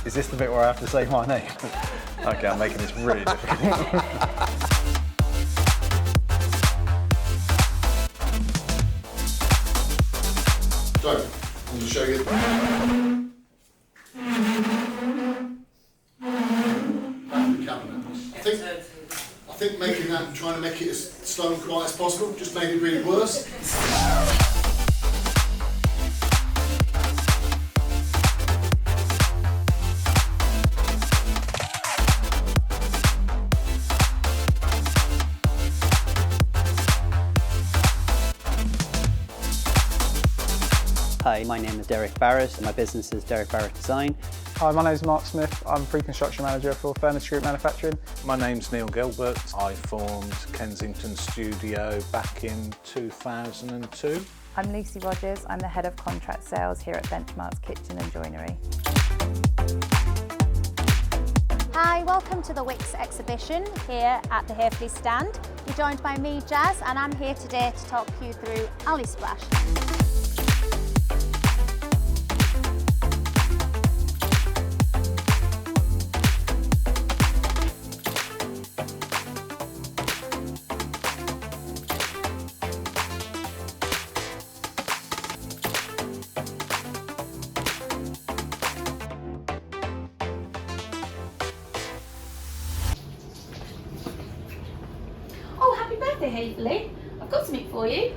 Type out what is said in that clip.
Is this the bit where I have to say my name? Okay, I'm making this really difficult. So, I'll just show you. I think making that and trying to make it as stone quiet as possible just made it really worse. Hi, my name is Derek Barrett and my business is Derek Barrett Design. Hi, my name is Mark Smith. I'm Pre-Construction Manager for Furniture Group Manufacturing. My name's Neil Gilbert. I formed Kensington Studio back in 2002. I'm Lucy Rogers. I'm the Head of Contract Sales here at Benchmark's Kitchen and Joinery. Hi, welcome to the Wix exhibition here at the Häfele stand. You're joined by me, Jazz, and I'm here today to talk you through Ali Splash. Oh, happy birthday, Häfele. I've got something for you.